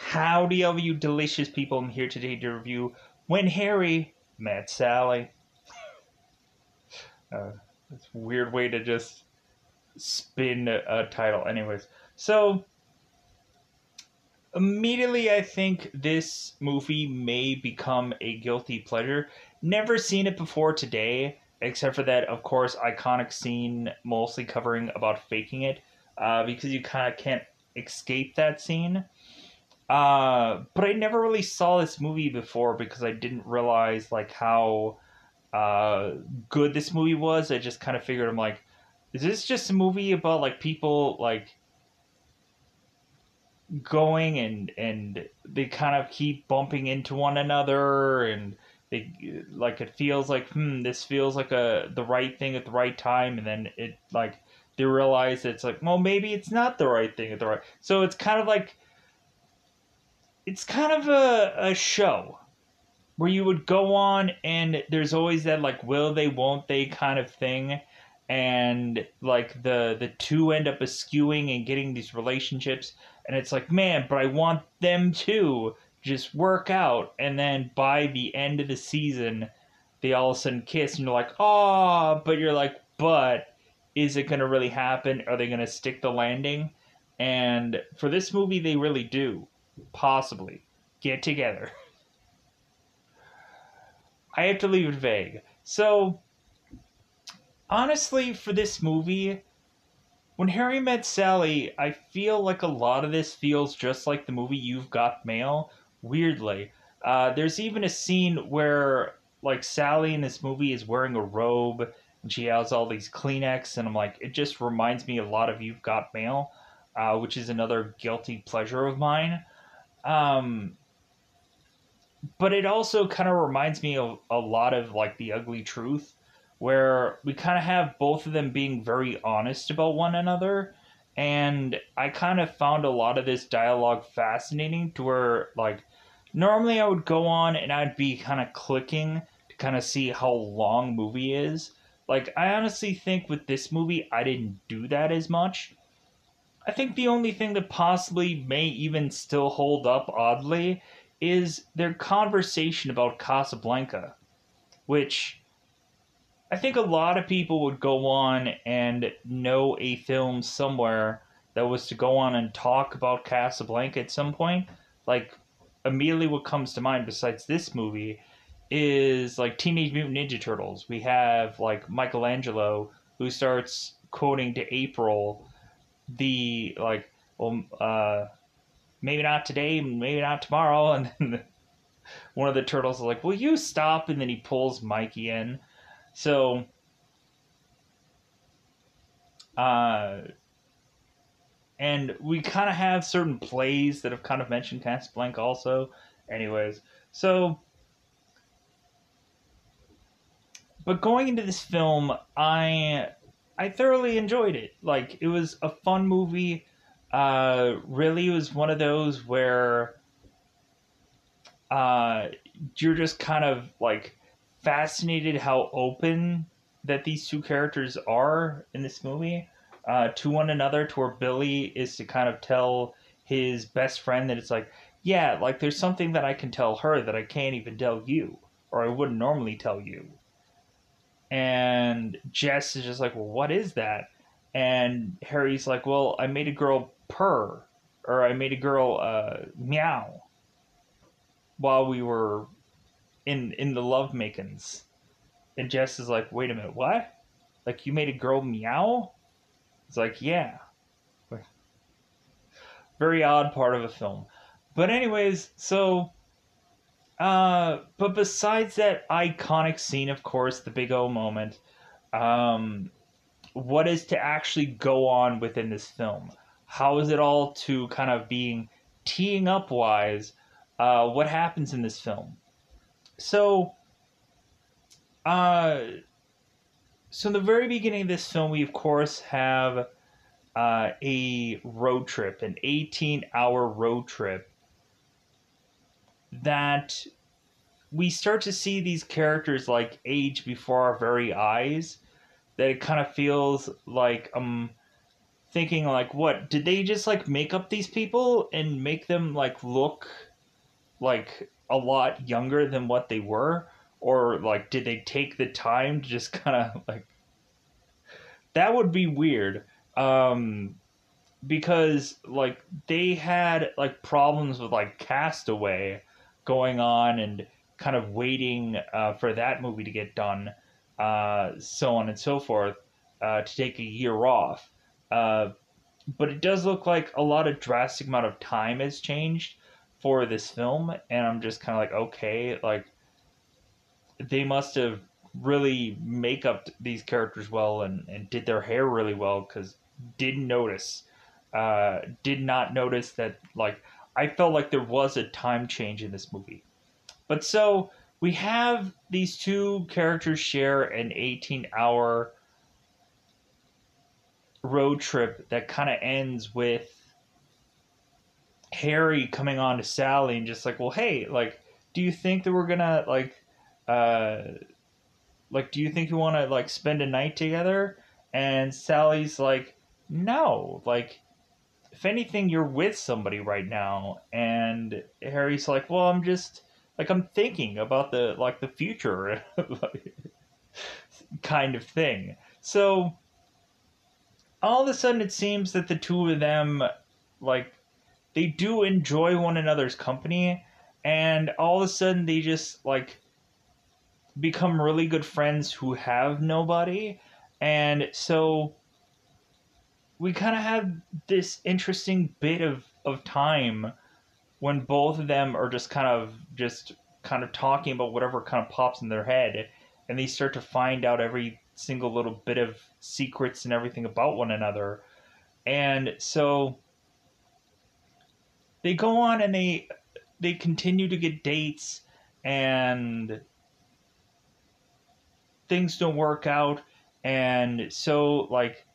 Howdy, all of you delicious people. I'm here today to review When Harry Met Sally. It's a weird way to just spin a title. Anyways, so immediately I think this movie may become a guilty pleasure. Never seen it before today, except for that, of course, iconic scene mostly covering about faking it, because you kind of can't escape that scene. But I never really saw this movie before because I didn't realize like how good this movie was. I just kind of figured, I'm like, is this just a movie about like people like going and they kind of keep bumping into one another, and they like, it feels like this feels like the right thing at the right time, and then it like they realize it's like, well, maybe it's not the right thing at the right. So it's kind of like, it's kind of a show where you would go on and there's always that like will they won't they kind of thing, and like the two end up eschewing and getting these relationships, and it's like, man, but I want them to just work out, and then by the end of the season they all of a sudden kiss and you're like, oh, but you're like, but is it going to really happen? Are they going to stick the landing? And for this movie they really do possibly get together. I have to leave it vague. So, honestly, for this movie, When Harry Met Sally, I feel like a lot of this feels just like the movie You've Got Mail, weirdly. There's even a scene where, like, Sally in this movie is wearing a robe, and she has all these Kleenex, and I'm like, it just reminds me a lot of You've Got Mail, which is another guilty pleasure of mine. Um, but it also kind of reminds me of a lot of like The Ugly Truth, where we kind of have both of them being very honest about one another. And I kind of found a lot of this dialogue fascinating, to where like normally I would go on and I'd be kind of clicking to kind of see how long movie is. Like, I honestly think with this movie I didn't do that as much. I think the only thing that possibly may even still hold up oddly is their conversation about Casablanca, which I think a lot of people would go on and know a film somewhere that was to go on and talk about Casablanca at some point. Like, immediately what comes to mind besides this movie is like Teenage Mutant Ninja Turtles. We have like Michelangelo who starts quoting to April the like, well, maybe not today, maybe not tomorrow, and then one of the turtles is like, will you stop? And then he pulls Mikey in. So, and we kind of have certain plays that have kind of mentioned Casablanca also. Anyways, so, but going into this film, I thoroughly enjoyed it. Like, it was a fun movie. Really, it was one of those where uh, you're just kind of like fascinated how open that these two characters are in this movie, to one another, to where Billy is to kind of tell his best friend that it's like, yeah, like there's something that I can tell her that I can't even tell you, or I wouldn't normally tell you. And Jess is just like, well, what is that? And Harry's like, well, I made a girl purr, or I made a girl meow while we were in the love makings. And Jess is like, wait a minute, what? Like, you made a girl meow? It's like, yeah. Very odd part of a film. But anyways, so but besides that iconic scene, of course, the big O moment, um what is to actually go on within this film? How is it all to kind of being teeing up wise? What happens in this film? So, uh, so in the very beginning of this film, we of course have a road trip, an 18-hour road trip, that we start to see these characters like age before our very eyes. That it kind of feels like thinking like, what did they just like make up these people and make them like look like a lot younger than what they were, or like did they take the time to just kind of like, that would be weird. um because like they had like problems with like Castaway going on and kind of waiting for that movie to get done, so on and so forth, to take a year off. Uh, but it does look like a lot of drastic amount of time has changed for this film, and I'm just kind of like, okay, like they must have really make up these characters well and did their hair really well, because did not notice that, like, I felt like there was a time change in this movie. But so we have these two characters share an 18-hour road trip that kind of ends with Harry coming on to Sally and just like, well, hey, like, do you think that we're gonna uh, do you think you want to like spend a night together? And Sally's like, no, like, if anything, you're with somebody right now. And Harry's like, well, I'm just like, I'm thinking about the future, like, kind of thing. So all of a sudden, it seems that the two of them, like, they do enjoy one another's company, and all of a sudden they just like become really good friends who have nobody. And so we kind of have this interesting bit of time when both of them are just kind of talking about whatever kind of pops in their head, and they start to find out every single little bit of secrets and everything about one another. And so they go on and they continue to get dates, and things don't work out. And so like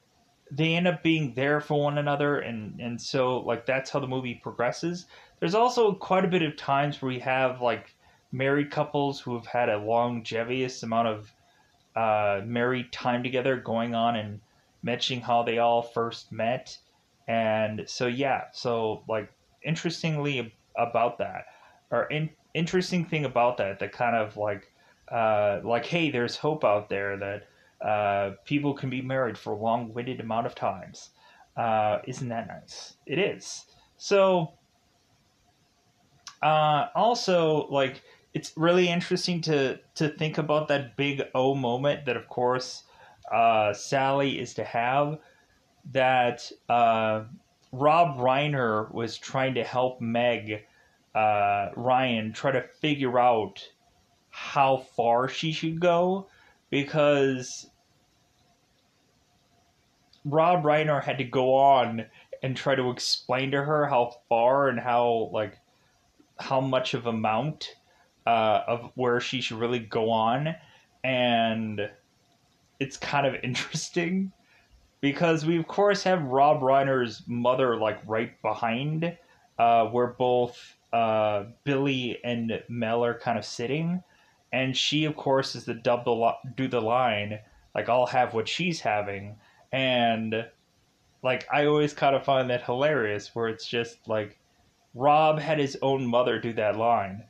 they end up being there for one another, and so like that's how the movie progresses. There's also quite a bit of times where we have like married couples who have had a longevous amount of married time together going on, and mentioning how they all first met. And so yeah, so like interestingly about that, or interesting thing about that kind of like, hey, there's hope out there that people can be married for a long-winded amount of times. Isn't that nice? It is. So also, like, it's really interesting to think about that big O moment that, of course, Sally is to have. That Rob Reiner was trying to help Meg Ryan try to figure out how far she should go, because Rob Reiner had to go on and try to explain to her how far and how much of amount of where she should really go on. And it's kind of interesting because we of course have Rob Reiner's mother like right behind, where both Billy and Mel are kind of sitting, and she of course is the do the line like, I'll have what she's having. And like I always kind of find that hilarious, where it's just like Rob had his own mother do that line,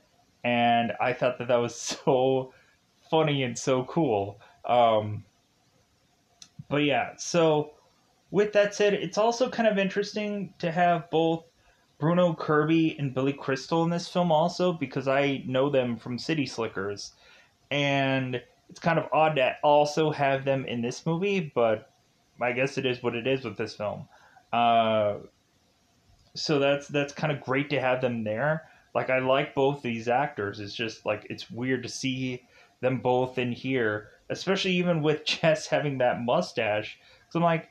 and I thought that was so funny and so cool. But yeah, so with that said, it's also kind of interesting to have both Bruno Kirby and Billy Crystal in this film also, because I know them from City Slickers. And it's kind of odd to also have them in this movie, but I guess it is what it is with this film. Uh, so that's kind of great to have them there. Like, I like both these actors. It's just like it's weird to see them both in here, especially even with Jess having that mustache. So I'm like,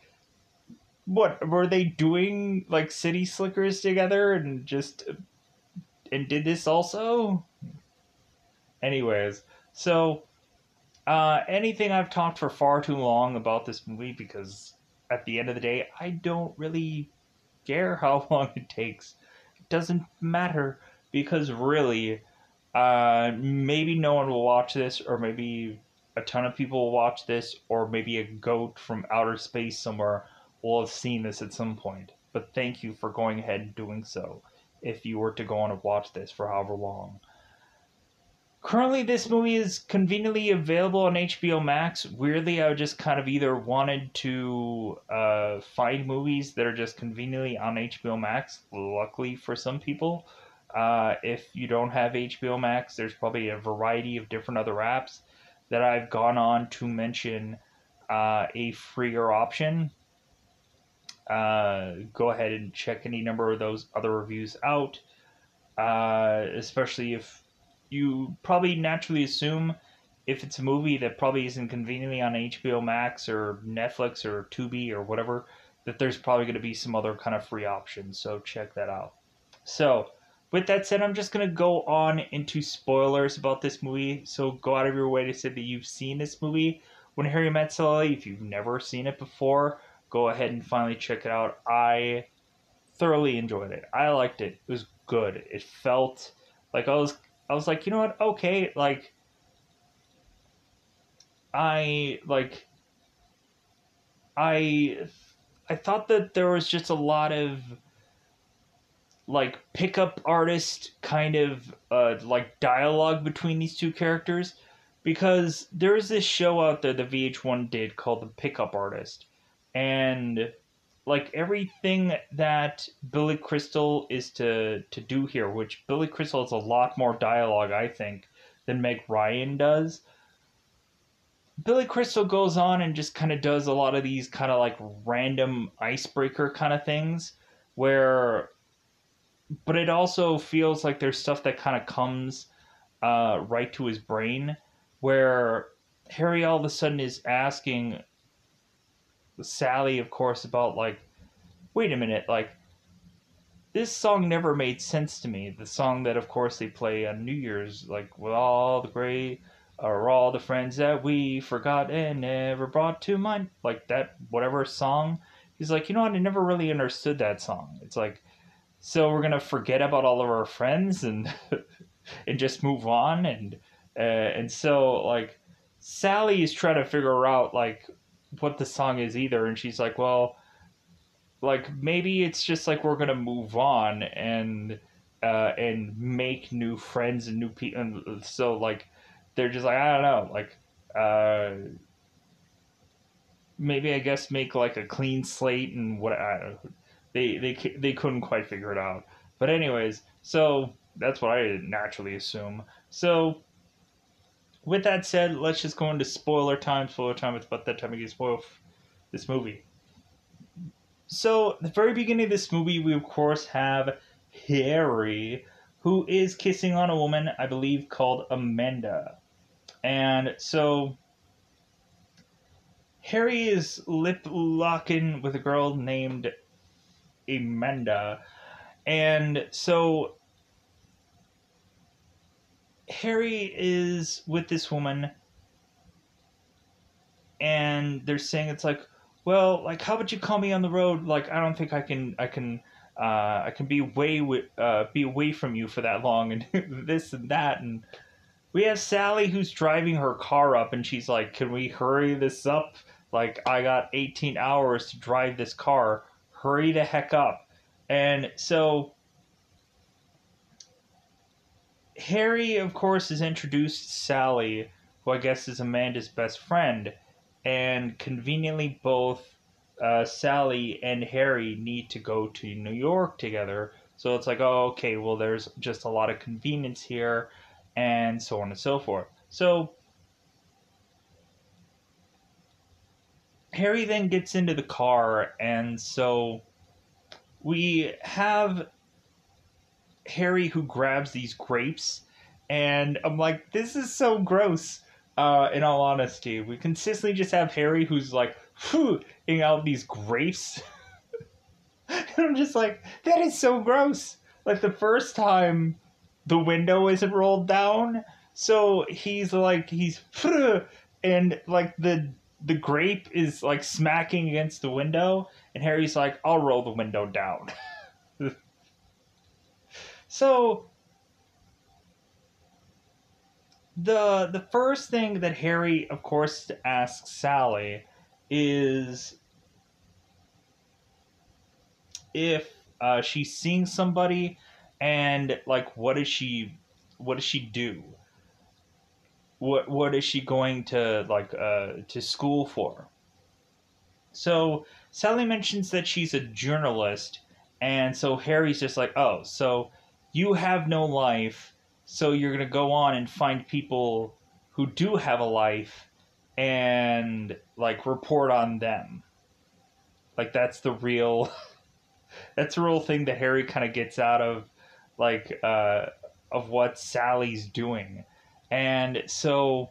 what were they doing, like City Slickers together and did this also? Anyways, so anything, I've talked for far too long about this movie, because at the end of the day, I don't really care how long it takes. It doesn't matter, because really, maybe no one will watch this, or maybe a ton of people will watch this, or maybe a goat from outer space somewhere will have seen this at some point. But thank you for going ahead and doing so if you were to go on and watch this for however long. Currently, this movie is conveniently available on HBO Max. Weirdly, I just kind of either wanted to find movies that are just conveniently on HBO Max. Luckily for some people, if you don't have HBO Max, there's probably a variety of different other apps that I've gone on to mention a freer option. Go ahead and check any number of those other reviews out, especially if you probably naturally assume if it's a movie that probably isn't conveniently on HBO Max or Netflix or Tubi or whatever, that there's probably going to be some other kind of free options. So check that out. So, with that said, I'm just going to go on into spoilers about this movie. So go out of your way to say that you've seen this movie. When Harry Met Sally, if you've never seen it before, go ahead and finally check it out. I thoroughly enjoyed it. I liked it. It was good. It felt like I was like, you know what? Okay, like I like I I thought that there was just a lot of like pickup artist kind of like dialogue between these two characters, because there's this show out there the VH1 did called The Pickup Artist, and like everything that Billy Crystal is to do here, which Billy Crystal has a lot more dialogue, I think, than Meg Ryan does. Billy Crystal goes on and just kind of does a lot of these kind of like random icebreaker kind of things where, but it also feels like there's stuff that kind of comes right to his brain, where Harry all of a sudden is asking Sally, of course, about like, wait a minute, like this song never made sense to me. The song that, of course, they play on New Year's, like with all the great are all the friends that we forgot and never brought to mind, like that whatever song. He's like, you know what? I never really understood that song. It's like, so we're gonna forget about all of our friends and and just move on, and so like Sally is trying to figure out like what the song is either, and she's like, well, like maybe it's just like we're gonna move on and make new friends and new people, and so like they're just like, I don't know, like maybe I guess make like a clean slate and what I don't know. They couldn't quite figure it out, but anyways, so that's what I naturally assume. So with that said, let's just go into spoiler time. Spoiler time. It's about that time we get spoil this movie. So, the very beginning of this movie, we of course have Harry, who is kissing on a woman, I believe, called Amanda. And so, Harry is lip locking with a girl named Amanda. And so, Harry is with this woman, and they're saying it's like, well, like how about you call me on the road? Like I don't think I can be away from you for that long and this and that. And we have Sally who's driving her car up, and she's like, can we hurry this up? Like I got 18 hours to drive this car. Hurry the heck up. And so Harry, of course, has introduced Sally, who I guess is Amanda's best friend, and conveniently both Sally and Harry need to go to New York together. So it's like, oh, okay, well, there's just a lot of convenience here, and so on and so forth. So Harry then gets into the car, and so we have Harry who grabs these grapes, and I'm like, this is so gross. In all honesty, we consistently just have Harry who's like, eating out these grapes, and I'm just like, that is so gross. Like the first time, the window isn't rolled down, so he's and like the grape is like smacking against the window, and Harry's like, I'll roll the window down. So the first thing that Harry, of course, asks Sally is if she's seeing somebody, and like what does she do? What is she going to school for? So Sally mentions that she's a journalist, and so Harry's just like, oh, so you have no life, so you're gonna go on and find people who do have a life, and like report on them. Like that's the real thing that Harry kind of gets out like of what Sally's doing, and so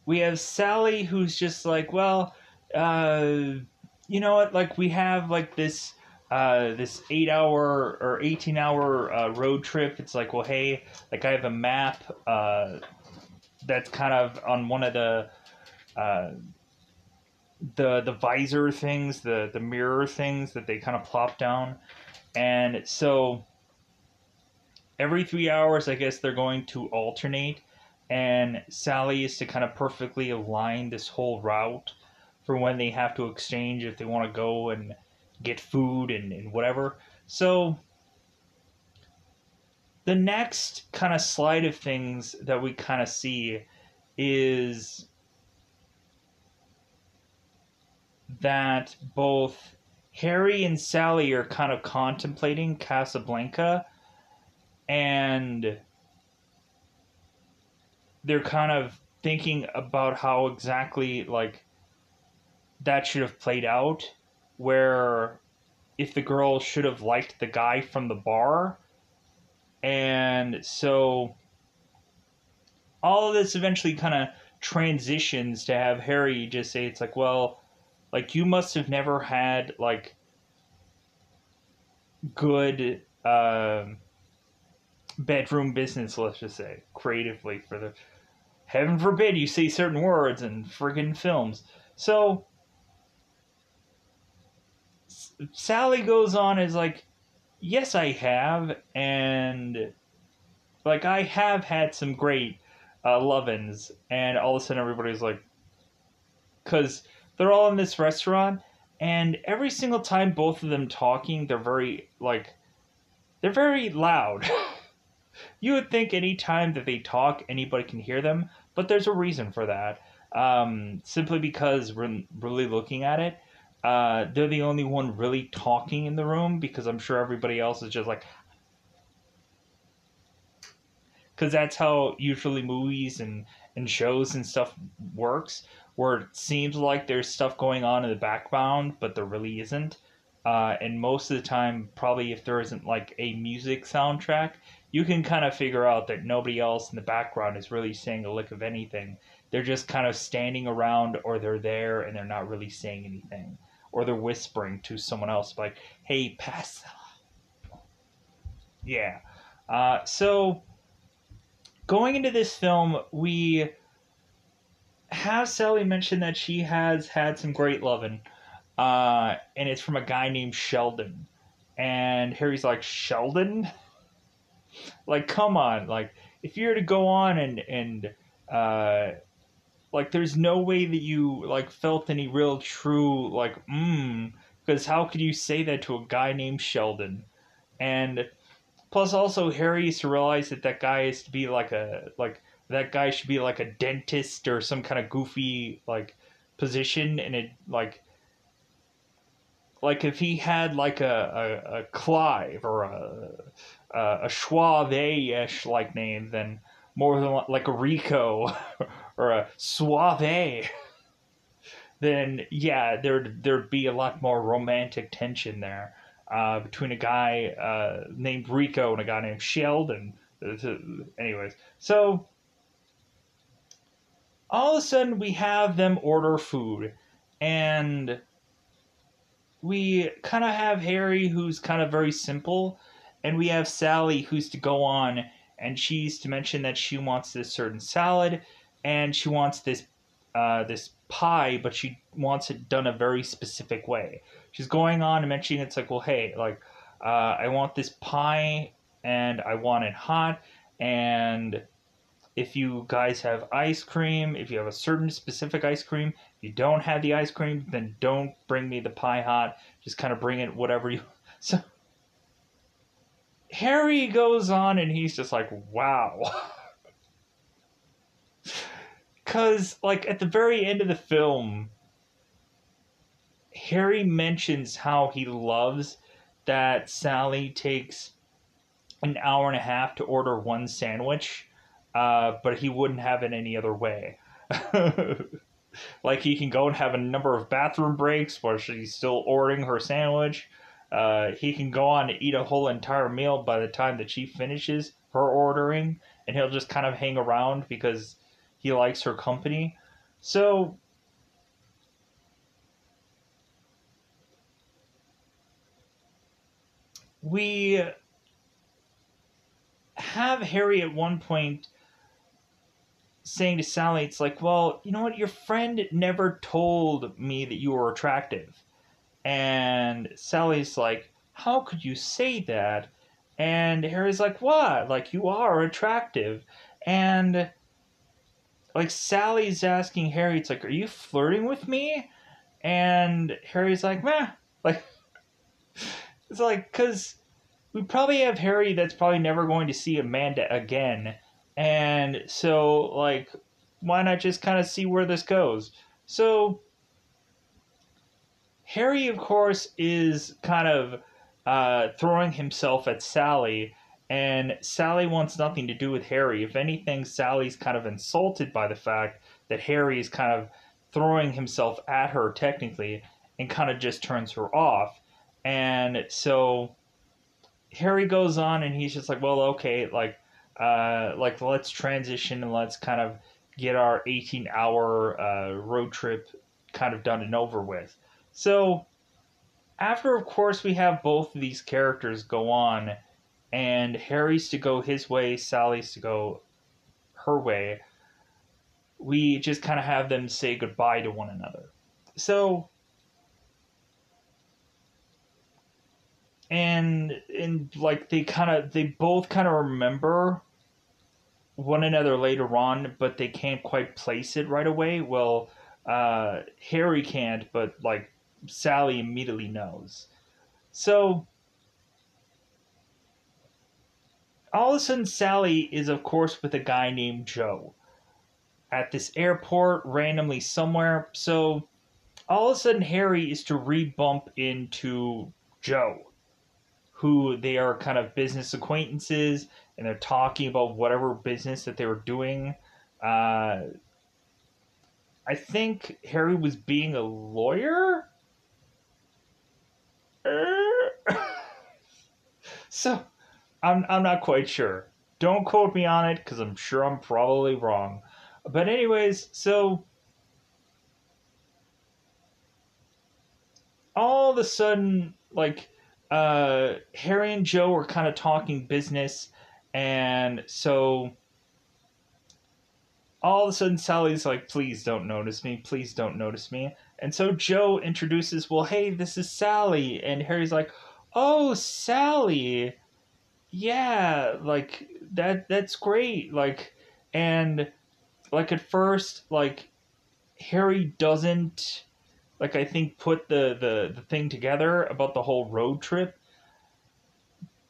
we have Sally who's just like, well, uh, you know what? Like we have like this 8 hour or 18 hour road trip. It's like, well, hey, like I have a map that's kind of on one of uh, the visor things, the mirror things that they kind of plop down, and so every 3 hours, I guess they're going to alternate, and Sally is to kind of perfectly align this whole route for when they have to exchange if they want to go and get food and whatever. So the next kind of slide of things that we kind of see is that both Harry and Sally are kind of contemplating Casablanca, and they're kind of thinking about how exactly like that should have played out, where if the girl should have liked the guy from the bar. And so all of this eventually kind of transitions to have Harry just say, it's like, well, like you must have never had like good bedroom business, let's just say, creatively, for the heaven forbid you say certain words in friggin' films. So Sally goes on as like, yes, I have, and like I have had some great love-ins, and all of a sudden everybody's like, because they're all in this restaurant, and every single time both of them talking, they're very loud. You would think any time that they talk, anybody can hear them, but there's a reason for that. Simply because we're really looking at it, they're the only one really talking in the room, because I'm sure everybody else is just like, because that's how usually movies and shows and stuff works, where it seems like there's stuff going on in the background, but there really isn't. And most of the time, probably if there isn't like a music soundtrack, you can kind of figure out that nobody else in the background is really saying a lick of anything. They're just kind of standing around, or they're there and they're not really saying anything. Or they're whispering to someone else, like, hey, pass. Yeah. So going into this film, we have Sally mention that she has had some great loving, and it's from a guy named Sheldon. And Harry's like, Sheldon? Like, come on. Like, if you were to go on and like, there's no way that you, like, felt any real true, like, because how could you say that to a guy named Sheldon? And plus, also, Harry used to realize that that guy is to be that guy should be like a dentist or some kind of goofy like position, and it like if he had like a Clive or a Schwab-ish like name, then more than like a Rico or a Suave, then yeah, there'd be a lot more romantic tension there between a guy named Rico and a guy named Sheldon. Anyways, so all of a sudden we have them order food, and we kind of have Harry, who's kind of very simple, and we have Sally, who's to go on, and she's to mention that she wants this certain salad, and she wants this pie, but she wants it done a very specific way. She's going on and mentioning, it's like, well, hey, like, I want this pie, and I want it hot, and if you guys have ice cream, if you have a certain specific ice cream, you don't have the ice cream, then don't bring me the pie hot. Just kind of bring it whatever you. So Harry goes on and he's just like, wow. Because, like, at the very end of the film, Harry mentions how he loves that Sally takes an hour and a half to order one sandwich, but he wouldn't have it any other way. Like, he can go and have a number of bathroom breaks while she's still ordering her sandwich. He can go on to eat a whole entire meal by the time that she finishes her ordering, and he'll just kind of hang around because he likes her company. So we have Harry at one point saying to Sally, it's like, well, you know what? Your friend never told me that you were attractive. And Sally's like, how could you say that? And Harry's like, what? Like, you are attractive. And, like, Sally's asking Harry, it's like, are you flirting with me? And Harry's like, meh. Like, it's like, because we probably have Harry that's probably never going to see Amanda again. And so, like, why not just kind of see where this goes? So, Harry, of course, is kind of throwing himself at Sally, and Sally wants nothing to do with Harry. If anything, Sally's kind of insulted by the fact that Harry is kind of throwing himself at her, technically, and kind of just turns her off. And so Harry goes on, and he's just like, well, okay, like let's transition and let's kind of get our 18-hour road trip kind of done and over with. So after, of course, we have both of these characters go on, and Harry's to go his way, Sally's to go her way, we just kind of have them say goodbye to one another. So, and like they both kind of remember one another later on, but they can't quite place it right away. Well, Harry can't, but like Sally immediately knows. So all of a sudden, Sally is, of course, with a guy named Joe at this airport randomly somewhere. So all of a sudden, Harry is to re-bump into Joe, who they are kind of business acquaintances, and they're talking about whatever business that they were doing. Uh, I think Harry was being a lawyer. So I'm not quite sure. Don't quote me on it because I'm sure I'm probably wrong. But anyways, so all of a sudden, like, Harry and Joe are kind of talking business, and so all of a sudden Sally's like, please don't notice me, please don't notice me. And so Joe introduces, well, hey, this is Sally. And Harry's like, oh, Sally. Yeah, like that's great. Like, and like at first, like Harry doesn't, like, I think put the thing together about the whole road trip,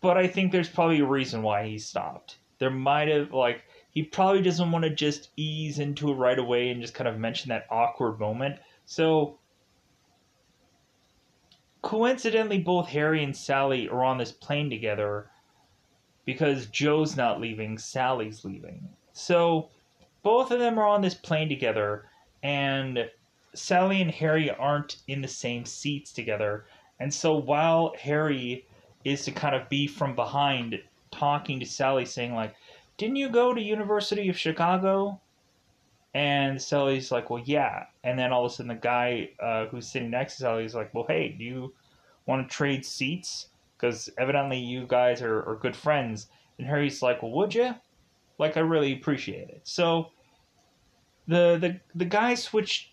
but I think there's probably a reason why he stopped. There might have, like, he probably doesn't want to just ease into it right away and just kind of mention that awkward moment. So coincidentally, both Harry and Sally are on this plane together because Joe's not leaving, Sally's leaving. So both of them are on this plane together, and Sally and Harry aren't in the same seats together. And so while Harry is to kind of be from behind talking to Sally, saying like, didn't you go to University of Chicago? And Sally's like, well, yeah. And then all of a sudden the guy who's sitting next to Sally is like, well, hey, do you want to trade seats? Because evidently you guys are good friends. And Harry's like, well, would you? Like, I really appreciate it. So the guy switched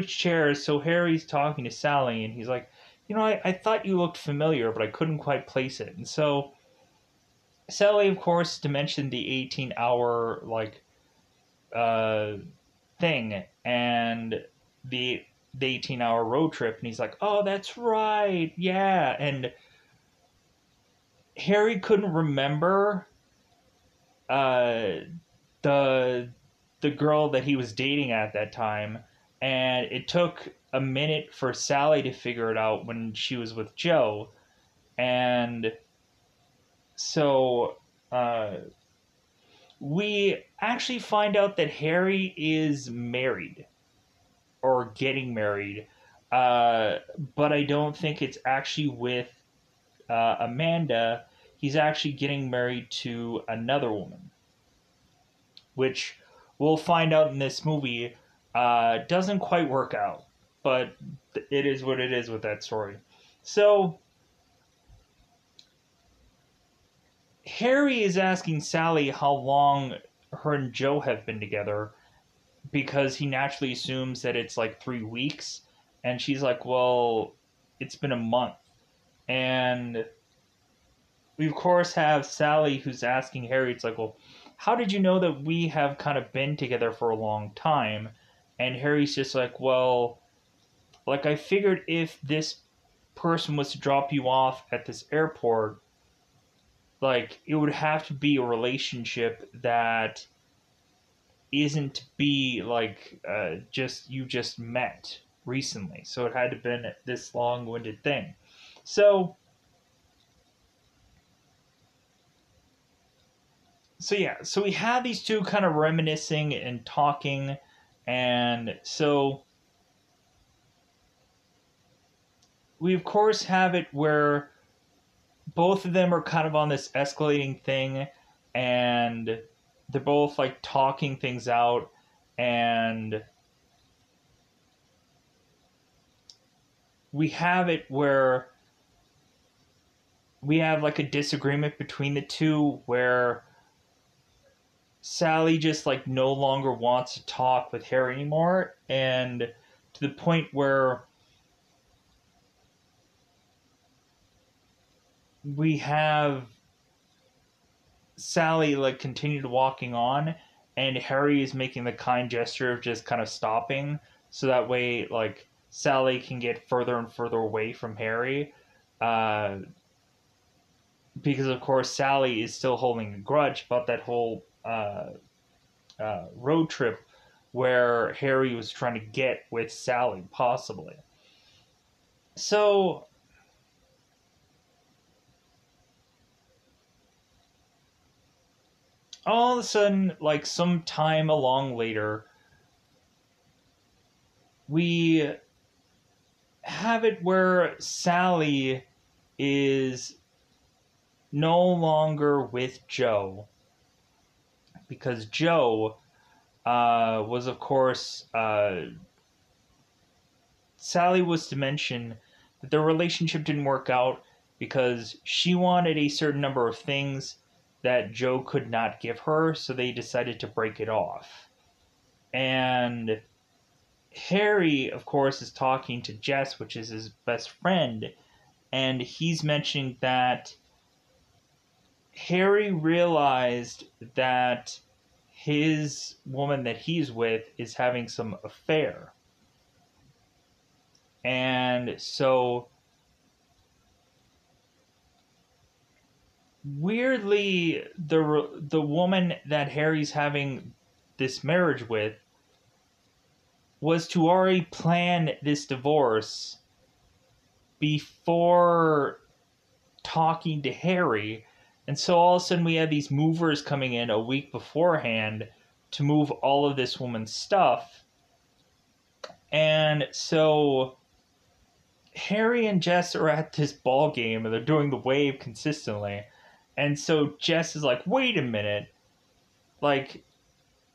chairs, so Harry's talking to Sally, and he's like, you know, I thought you looked familiar, but I couldn't quite place it. And so Sally, of course, to mention the 18-hour like uh thing, and the 18-hour road trip, and he's like, "Oh, that's right, yeah." And Harry couldn't remember uh, the girl that he was dating at that time, and it took a minute for Sally to figure it out when she was with Joe, and so uh, we actually find out that Harry is married or getting married, but I don't think it's actually with Amanda. He's actually getting married to another woman, which we'll find out in this movie doesn't quite work out, but it is what it is with that story. So Harry is asking Sally how long her and Joe have been together because he naturally assumes that it's like 3 weeks, and she's like, "Well, it's been a month." And we of course have Sally who's asking Harry, it's like, "Well, how did you know that we have kind of been together for a long time?" And Harry's just like, "Well, like I figured if this person was to drop you off at this airport, like it would have to be a relationship that isn't to be like just you just met recently. So it had to have been this long-winded thing." So yeah, so we have these two kind of reminiscing and talking, and so we of course have it where both of them are kind of on this escalating thing, and they're both like talking things out, and we have it where we have like a disagreement between the two where Sally just like no longer wants to talk with Harry anymore, and to the point where we have Sally like continued walking on, and Harry is making the kind gesture of just kind of stopping, so that way like Sally can get further and further away from Harry, uh, because of course Sally is still holding a grudge about that whole road trip where Harry was trying to get with Sally, possibly. So all of a sudden, like some time along later, we have it where Sally is no longer with Joe because Joe was, of course, Sally was to mention that their relationship didn't work out because she wanted a certain number of things that Joe could not give her, so they decided to break it off. And Harry, of course, is talking to Jess, which is his best friend, and he's mentioning that Harry realized that his woman that he's with is having some affair. And so weirdly the woman that Harry's having this marriage with was to already plan this divorce before talking to Harry. And so all of a sudden we have these movers coming in a week beforehand to move all of this woman's stuff. And so Harry and Jess are at this ball game and they're doing the wave consistently. And so Jess is like, "Wait a minute. Like,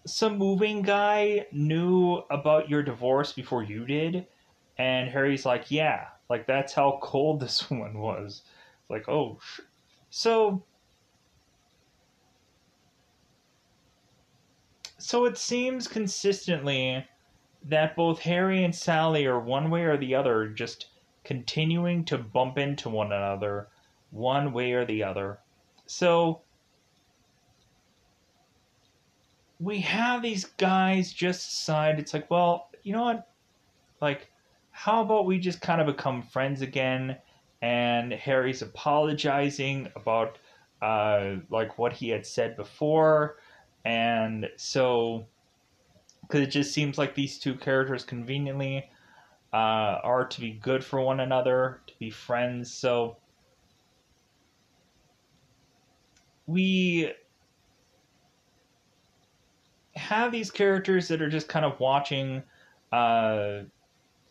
some moving guy knew about your divorce before you did?" And Harry's like, "Yeah, like that's how cold this one was." It's like, oh, so it seems consistently that both Harry and Sally are one way or the other just continuing to bump into one another one way or the other. So we have these guys just decide, it's like, well, you know what? like, how about we just kind of become friends again? And Harry's apologizing about like what he had said before, and so because it just seems like these two characters conveniently are to be good for one another, to be friends. So we have these characters that are just kind of watching. Uh,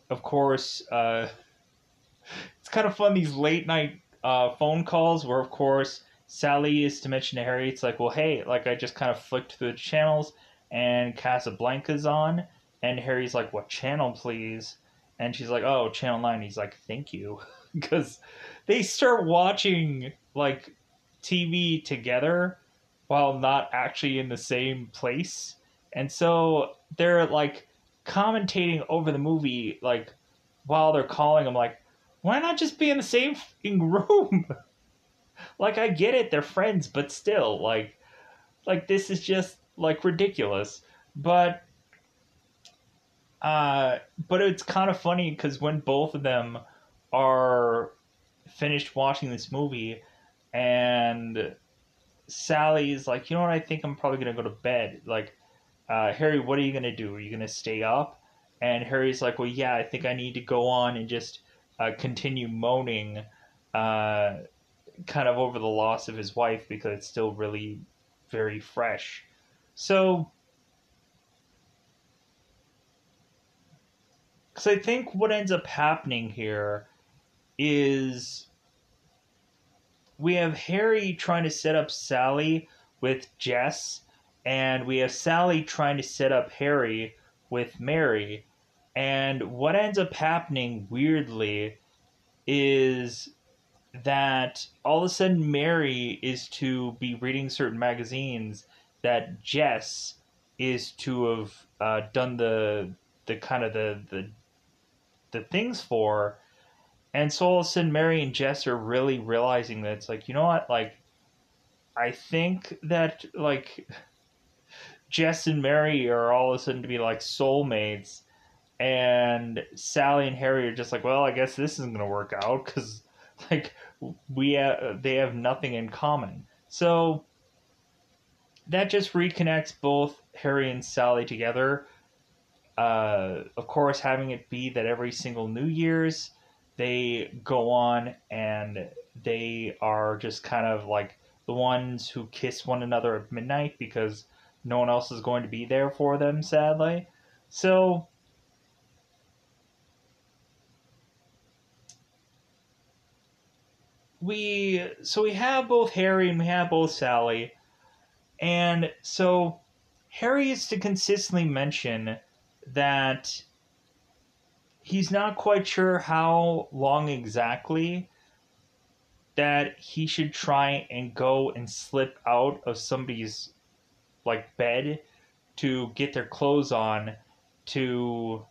of course, it's kind of fun, these late night phone calls where, of course, Sally is to mention to Harry, it's like, well, hey, like I just kind of flicked through the channels and Casablanca's on. And Harry's like, what channel, please? And she's like, oh, channel 9. He's like, thank you. Because they start watching like TV together while not actually in the same place. And so they're like commentating over the movie, like while they're calling. I'm like, why not just be in the same room? Like, I get it, they're friends, but still, like this is just like ridiculous. But but it's kind of funny because when both of them are finished watching this movie, and Sally's like, you know what, I think I'm probably gonna go to bed. Like, Harry, what are you gonna do? Are you gonna stay up? And Harry's like, well, yeah, I think I need to go on and just continue moaning, uh, kind of over the loss of his wife because it's still really very fresh. So, because I think what ends up happening here is we have Harry trying to set up Sally with Jess, and we have Sally trying to set up Harry with Mary. And what ends up happening weirdly is that all of a sudden Mary is to be reading certain magazines that Jess is to have done the kind of the things for. And so all of a sudden Mary and Jess are really realizing that it's like, you know what, like I think that like Jess and Mary are all of a sudden to be like soulmates, and Sally and Harry are just like, well, I guess this isn't gonna work out because like they have nothing in common. So that just reconnects both Harry and Sally together. Of course, having it be that every single New Year's they go on and they are just kind of like the ones who kiss one another at midnight because no one else is going to be there for them, sadly. So we have both Harry and we have both Sally, and so Harry is to consistently mention that he's not quite sure how long exactly that he should try and go and slip out of somebody's like bed to get their clothes on to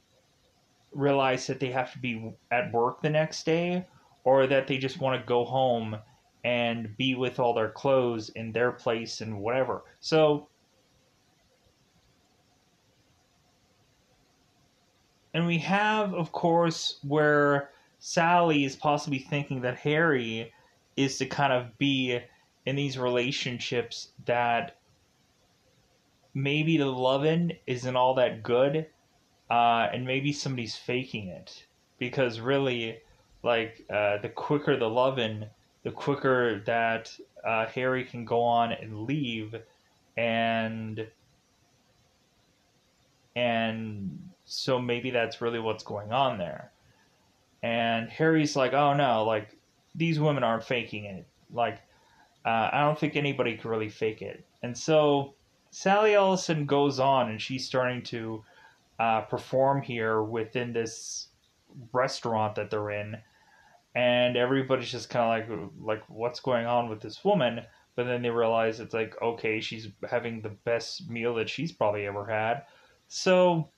realize that they have to be at work the next day, or that they just want to go home and be with all their clothes in their place and whatever. So, and we have, of course, where Sally is possibly thinking that Harry is to kind of be in these relationships that maybe the loving isn't all that good, and maybe somebody's faking it because really, like the quicker the loving, the quicker that Harry can go on and leave, and so maybe that's really what's going on there. And Harry's like, oh no, like these women aren't faking it. Like I don't think anybody could really fake it. And so Sally Ellison goes on, and she's starting to perform here within this restaurant that they're in, and everybody's just kind of like what's going on with this woman? But then they realize it's like, okay, she's having the best meal that she's probably ever had. So,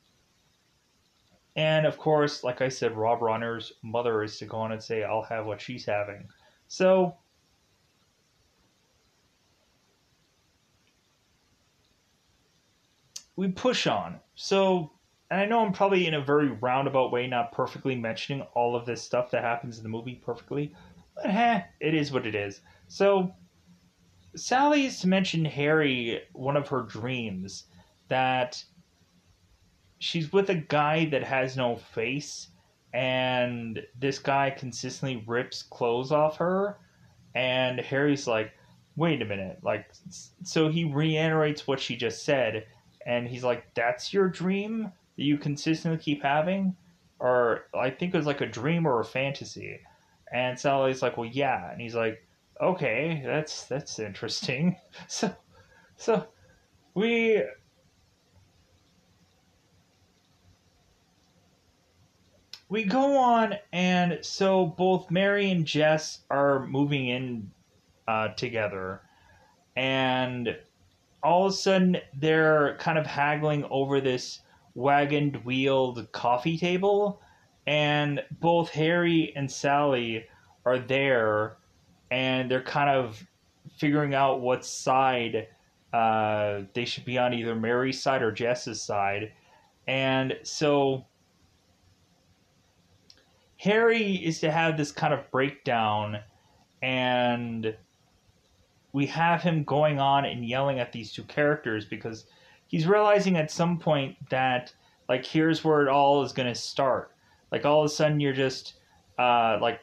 and of course, like I said, Rob Reiner's mother is to go on and say, I'll have what she's having. So we push on. So and I know I'm probably in a very roundabout way not perfectly mentioning all of this stuff that happens in the movie perfectly, but it is what it is. So Sally is to mention Harry one of her dreams that she's with a guy that has no face, and this guy consistently rips clothes off her, and Harry's like, wait a minute, like, so he reiterates what she just said, and he's like, that's your dream that you consistently keep having? Or I think it was like a dream or a fantasy. And Sally's like, well, yeah. And he's like, okay, that's interesting. So so we we go on, and so both Mary and Jess are moving in together, and all of a sudden they're kind of haggling over this wagon wheeled coffee table, and both Harry and Sally are there, and they're kind of figuring out what side they should be on, either Mary's side or Jess's side. And so Harry is to have this kind of breakdown, and we have him going on and yelling at these two characters because he's realizing at some point that, like, here's where it all is going to start. Like, all of a sudden you're just like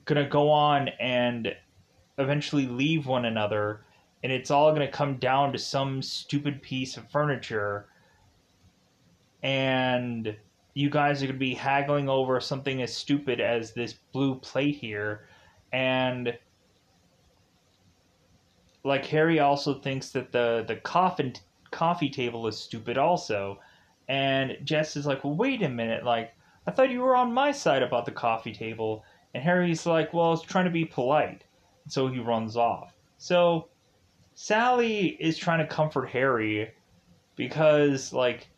going to go on and eventually leave one another, and it's all going to come down to some stupid piece of furniture, and you guys are going to be haggling over something as stupid as this blue plate here. And like, Harry also thinks that the coffee table is stupid also, and Jess is like, well, wait a minute, like, I thought you were on my side about the coffee table. And Harry's like, well, I was trying to be polite. And so he runs off. So Sally is trying to comfort Harry because, like,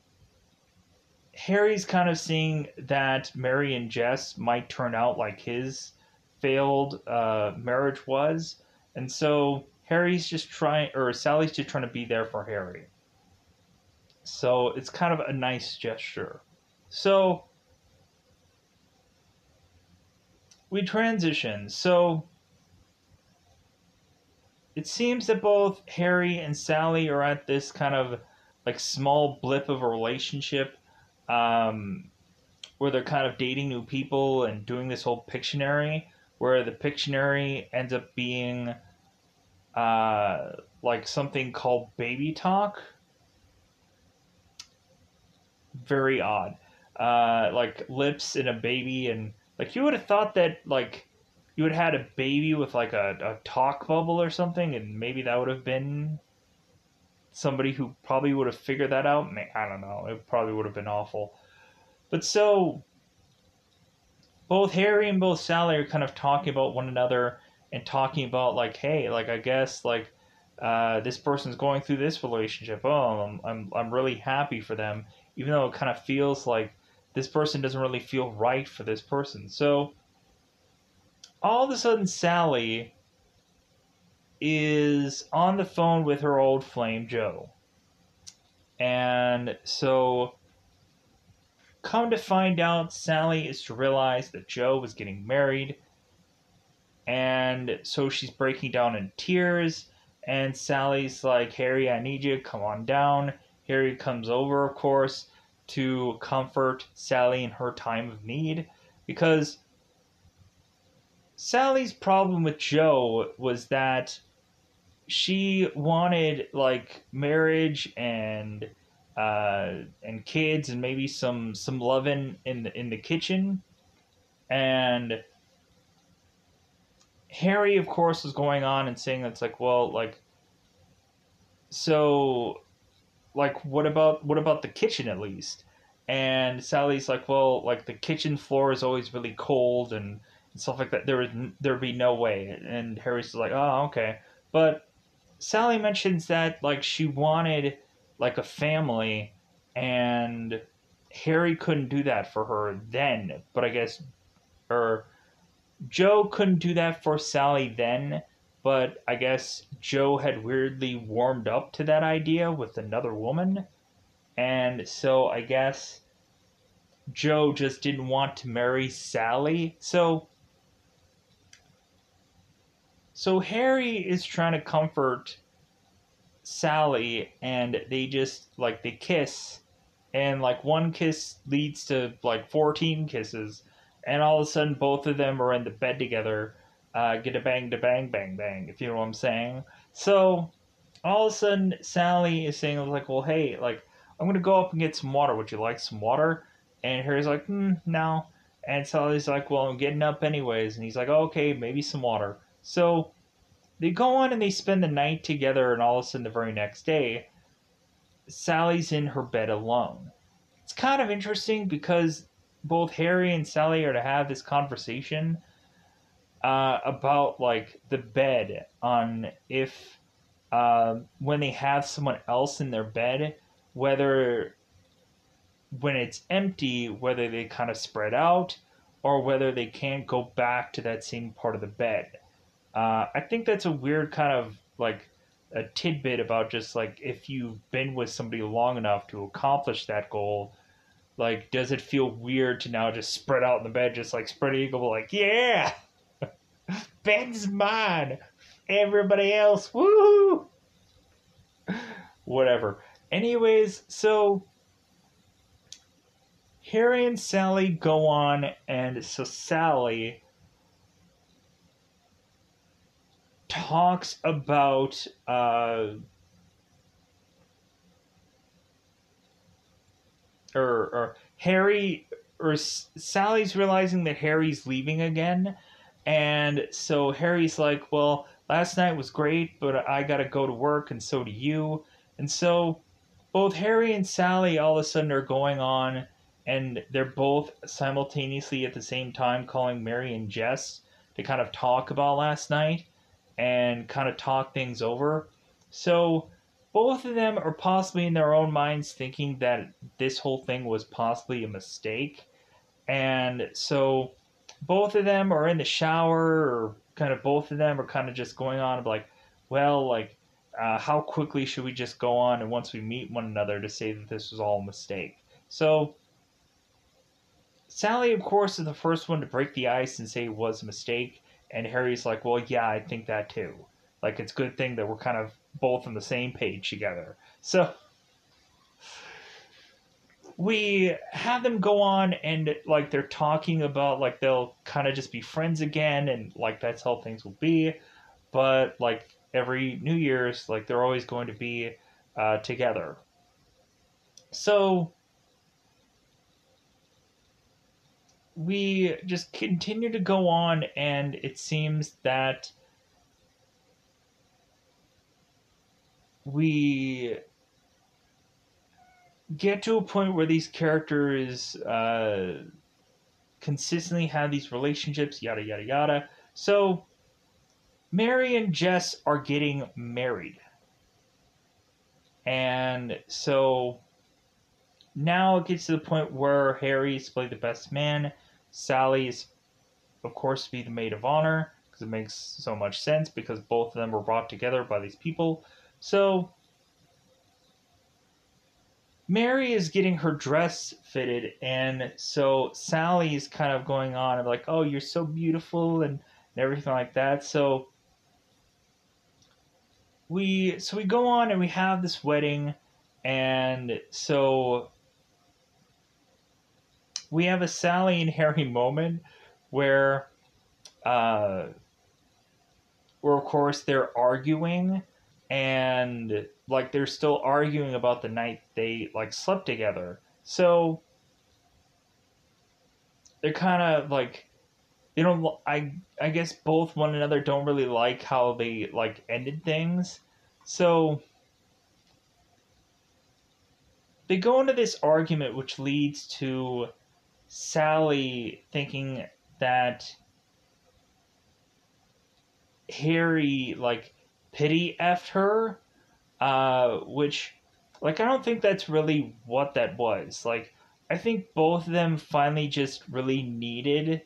Harry's kind of seeing that Mary and Jess might turn out like his failed marriage was. And so Harry's just trying, or Sally's just trying to be there for Harry. So it's kind of a nice gesture. So we transition. So it seems that both Harry and Sally are at this kind of like small blip of a relationship, where they're kind of dating new people and doing this whole Pictionary, where the Pictionary ends up being like something called baby talk. Very odd. Like lips and a baby, and like you would have thought that, like, you would have had a baby with like a talk bubble or something, and maybe that would have been somebody who probably would have figured that out. I don't know. It probably would have been awful. But so both Harry and both Sally are kind of talking about one another and talking about, like, hey, like, I guess, like, this person's going through this relationship. Oh, I'm really happy for them, even though it kind of feels like this person doesn't really feel right for this person. So all of a sudden, Sally is on the phone with her old flame, Joe. And so, come to find out, Sally is to realize that Joe was getting married. And so she's breaking down in tears. And Sally's like, Harry, I need you. Come on down. Harry comes over, of course, to comfort Sally in her time of need. Because Sally's problem with Joe was that she wanted, like, marriage and kids and maybe some loving in the kitchen. And Harry, of course, was going on and saying that's like, well, like, so, like, what about the kitchen at least? And Sally's like, well, like, the kitchen floor is always really cold and stuff like that. There'd be no way. And Harry's like, oh, okay. But Sally mentions that, like, she wanted, like, a family, and Harry couldn't do that for her then. But I guess, or Joe couldn't do that for Sally then, but I guess Joe had weirdly warmed up to that idea with another woman. And so I guess Joe just didn't want to marry Sally. So Harry is trying to comfort Sally, and they just like they kiss, and like one kiss leads to like 14 kisses, and all of a sudden both of them are in the bed together. Get a bang to bang bang bang, if you know what I'm saying. So all of a sudden Sally is saying like, well, hey, like I'm gonna go up and get some water. Would you like some water? And Harry's like, no. And Sally's like, well, I'm getting up anyways. And he's like, okay, maybe some water. So they go on and they spend the night together, and all of a sudden, the very next day, Sally's in her bed alone. It's kind of interesting because both Harry and Sally are to have this conversation about like the bed on if when they have someone else in their bed, whether when it's empty, whether they kind of spread out or whether they can't go back to that same part of the bed. I think that's a weird kind of like a tidbit about just like if you've been with somebody long enough to accomplish that goal, like does it feel weird to now just spread out in the bed, just like spread eagle, like yeah, bed's mine, everybody else, woo, whatever. Anyways, so Harry and Sally go on, and so Sally talks about or Harry or Sally's realizing that Harry's leaving again, and so Harry's like, "Well, last night was great, but I gotta go to work, and so do you." And so both Harry and Sally all of a sudden are going on, and they're both simultaneously at the same time calling Mary and Jess to kind of talk about last night and kind of talk things over. So both of them are possibly in their own minds thinking that this whole thing was possibly a mistake. And so both of them are in the shower, or kind of both of them are kind of just going on like, well, like, how quickly should we just go on and once we meet one another to say that this was all a mistake? So Sally, of course, is the first one to break the ice and say it was a mistake. And Harry's like, well, yeah, I think that too. Like, it's a good thing that we're kind of both on the same page together. So we have them go on and, like, they're talking about, like, they'll kind of just be friends again. And, like, that's how things will be. But, like, every New Year's, like, they're always going to be together. So we just continue to go on, and it seems that we get to a point where these characters consistently have these relationships, yada yada yada. So Mary and Jess are getting married, and so now it gets to the point where Harry's played the best man, Sally is of course to be the maid of honor, because it makes so much sense because both of them were brought together by these people. So Mary is getting her dress fitted, and so Sally's kind of going on and like, "Oh, you're so beautiful," and everything like that. So we go on and we have this wedding, and so we have a Sally and Harry moment where, uh, where of course they're arguing, and like they're still arguing about the night they like slept together. So they're kind of like they don't. I guess both one another don't really like how they like ended things. So they go into this argument, which leads to Sally thinking that Harry like pity effed her, which like I don't think that's really what that was. Like I think both of them finally just really needed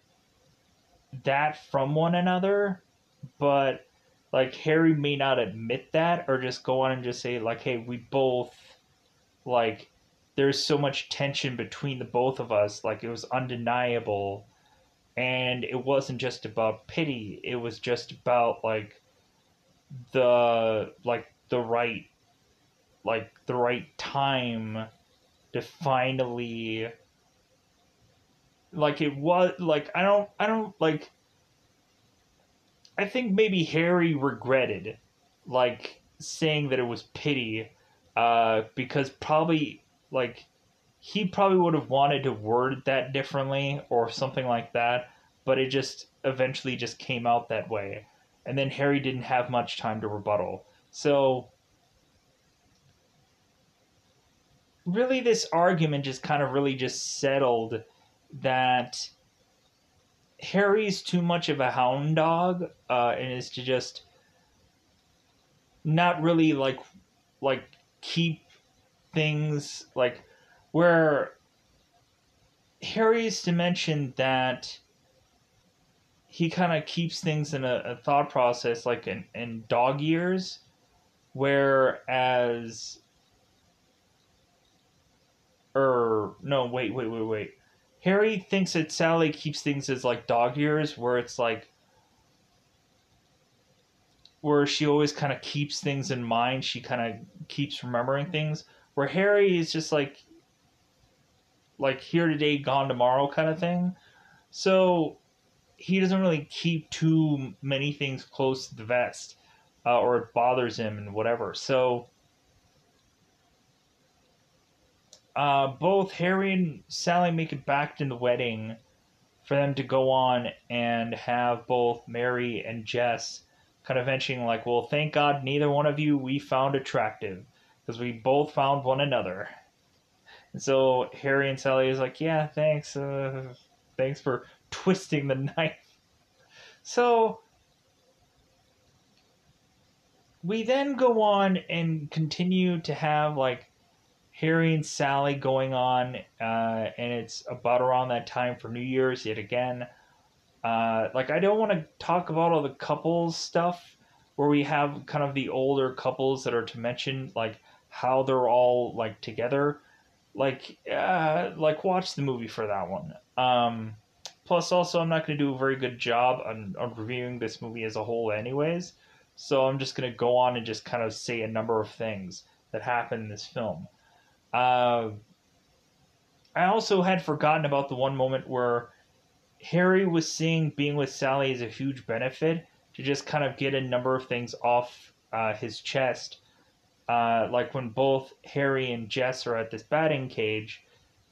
that from one another, but like Harry may not admit that or just go on and just say like, "Hey, we both like there's so much tension between the both of us, like it was undeniable. And it wasn't just about pity, it was just about the right, the right time to finally, it was I don't I think maybe Harry regretted saying that it was pity, because probably like he probably would have wanted to word that differently or something like that, but it just eventually just came out that way. And then Harry didn't have much time to rebuttal. So really this argument just kind of really just settled that Harry's too much of a hound dog, and is to just not really like keep things where Harry's to mention that he kind of keeps things in a thought process in dog years, whereas or no wait Harry thinks that Sally keeps things as dog years, where it's where she always kind of keeps things in mind, she kind of keeps remembering things, where Harry is just here today gone tomorrow kind of thing. So he doesn't really keep too many things close to the vest, or it bothers him and whatever. So both Harry and Sally make it back to the wedding for them to go on and have both Mary and Jess kind of mentioning well, thank God neither one of you we found attractive, because we both found one another. And so Harry and Sally is yeah, thanks, thanks for twisting the knife. So we then go on and continue to have Harry and Sally going on, and it's about around that time for New Year's yet again. I don't want to talk about all the couples stuff where we have kind of the older couples that are to mention, how they're all together. Watch the movie for that one. Plus, also, I'm not going to do a very good job on reviewing this movie as a whole, anyways. So I'm just going to go on and just kind of say a number of things that happen in this film. I also had forgotten about the one moment where Harry was seeing being with Sally as a huge benefit to just kind of get a number of things off his chest. When both Harry and Jess are at this batting cage,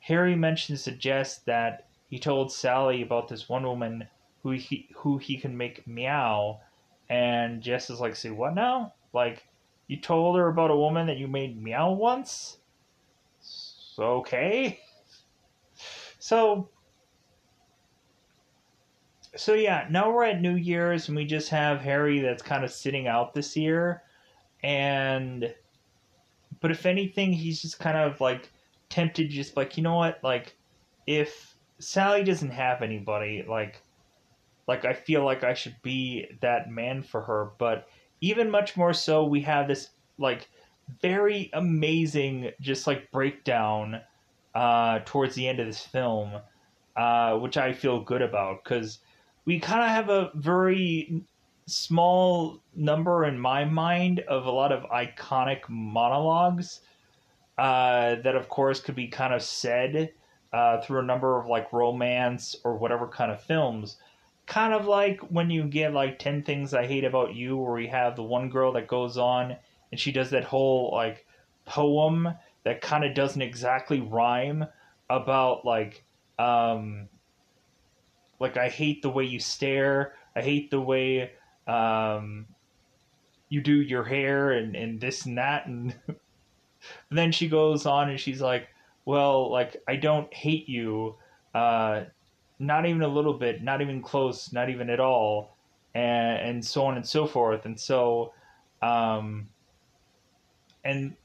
Harry mentions to Jess that he told Sally about this one woman who he can make meow, and Jess is say what now? You told her about a woman that you made meow once? So, okay. So yeah, now we're at New Year's and we just have Harry that's kind of sitting out this year, and but if anything, he's just kind of tempted, just you know what, if Sally doesn't have anybody, I feel like I should be that man for her. But even much more so, we have this very amazing just breakdown towards the end of this film, which I feel good about, because we kind of have a very small number in my mind of a lot of iconic monologues that of course could be kind of said through a number of romance or whatever kind of films. Kind of like when you get 10 Things I Hate About You, where we have the one girl that goes on and she does that whole poem that kind of doesn't exactly rhyme about I hate the way you stare, I hate the way you do your hair, and this and that. And then she goes on and she's well, I don't hate you, not even a little bit, not even close, not even at all, and so on and so forth. And so and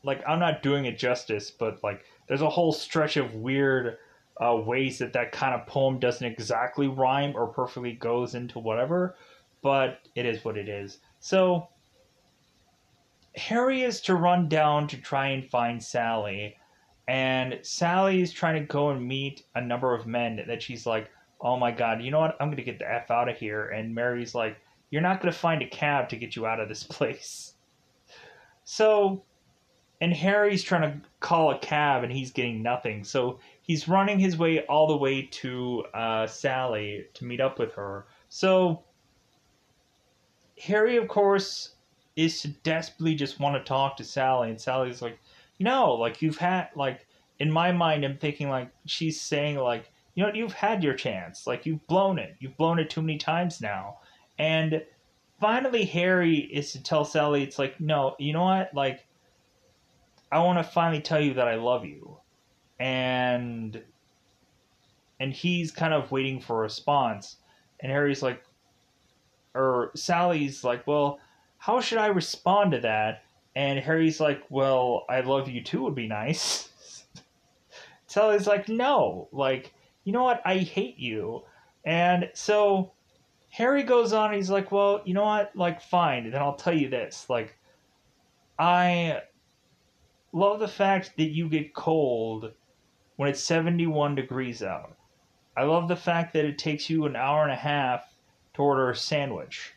I'm not doing it justice, but there's a whole stretch of weird ways that kind of poem doesn't exactly rhyme or perfectly goes into whatever, but it is what it is. So Harry is to run down to try and find Sally, And Sally's trying to go and meet a number of men that she's like, oh my god, you know what? I'm going to get the F out of here. And Mary's like, you're not going to find a cab to get you out of this place. So, and Harry's trying to call a cab and he's getting nothing. So he's running his way all the way to Sally to meet up with her. So Harry, of course, is to desperately just want to talk to Sally. And Sally's like, no, like you've had, like, in my mind, I'm thinking like she's saying like, you know, you've had your chance. Like you've blown it. You've blown it too many times now. And finally, Harry is to tell Sally, it's like, no, you know what? Like, I want to finally tell you that I love you. And he's kind of waiting for a response. And Harry's like, or Sally's like, well, how should I respond to that? And Harry's like, well, I love you too would be nice. Sally's like, no, like, you know what? I hate you. And so Harry goes on, and he's like, well, you know what? Like, fine. Then I'll tell you this. Like, I love the fact that you get cold when it's 71 degrees out. I love the fact that it takes you an hour and a half to order a sandwich.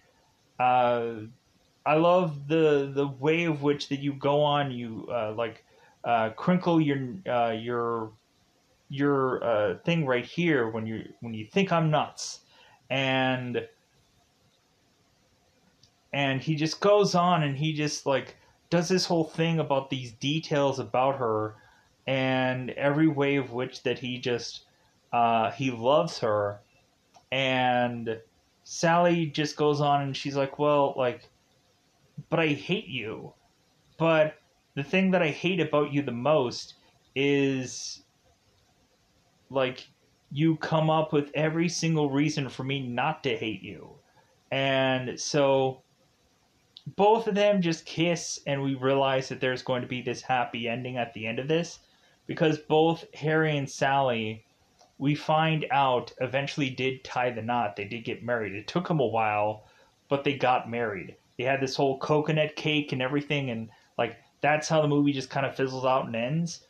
I love the way of which that you go on, you crinkle your thing right here when you think I'm nuts, and he just goes on and he just like does this whole thing about these details about her and every way of which that he just he loves her. And Sally just goes on and she's like, well, like, but I hate you. But the thing that I hate about you the most is, like, you come up with every single reason for me not to hate you. And so both of them just kiss, and we realize that there's going to be this happy ending at the end of this, because both Harry and Sally, we find out, eventually did tie the knot. They did get married. It took them a while, but they got married. They had this whole coconut cake and everything, and like that's how the movie just kind of fizzles out and ends.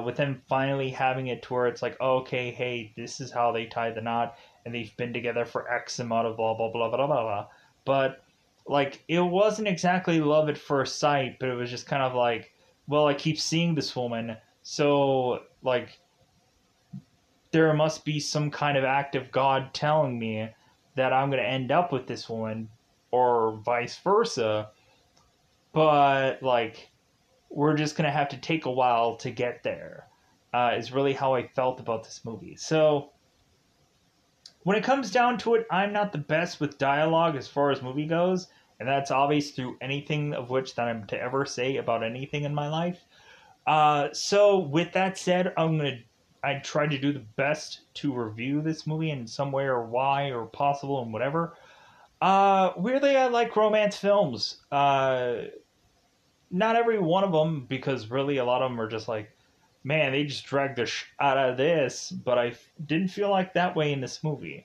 With them finally having it to where it's like, oh, okay, hey, this is how they tied the knot, and they've been together for X amount of blah blah blah blah blah blah. But like, it wasn't exactly love at first sight, but it was just kind of like, well, I keep seeing this woman, so like there must be some kind of act of God telling me that I'm going to end up with this woman, or vice versa. But, like, we're just going to have to take a while to get there, is really how I felt about this movie. So, when it comes down to it, I'm not the best with dialogue as far as movie goes, and that's obvious through anything of which that I'm to ever say about anything in my life. So, with that said, I tried to do the best to review this movie in some way or why or possible and whatever. Weirdly, I like romance films. Not every one of them, because really a lot of them are just like, man, they just dragged the out of this, but I didn't feel like that way in this movie.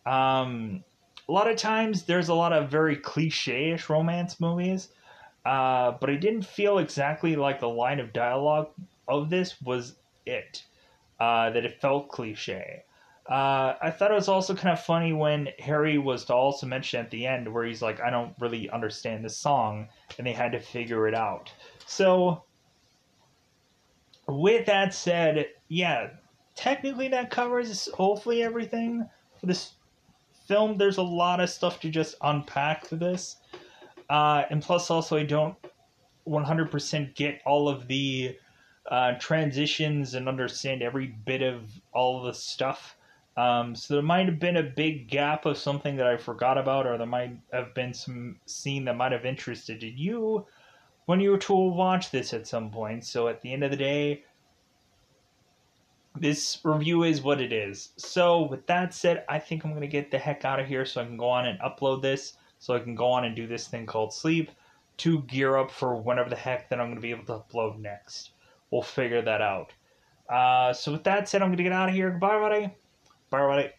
A lot of times there's a lot of very cliche-ish romance movies, but I didn't feel exactly like the line of dialogue of this was it. That it felt cliche. I thought it was also kind of funny when Harry was to also mention at the end where he's like, I don't really understand this song, and they had to figure it out. So, with that said, yeah, technically that covers hopefully everything for this film. There's a lot of stuff to just unpack for this. And plus also I don't 100% get all of the transitions and understand every bit of all of the stuff. So there might have been a big gap of something that I forgot about, or there might have been some scene that might have interested you when you were to watch this at some point. So at the end of the day, this review is what it is. So with that said, I think I'm going to get the heck out of here so I can go on and upload this, so I can go on and do this thing called sleep to gear up for whenever the heck that I'm going to be able to upload next. We'll figure that out. So with that said, I'm going to get out of here. Goodbye, everybody. Bye, everybody.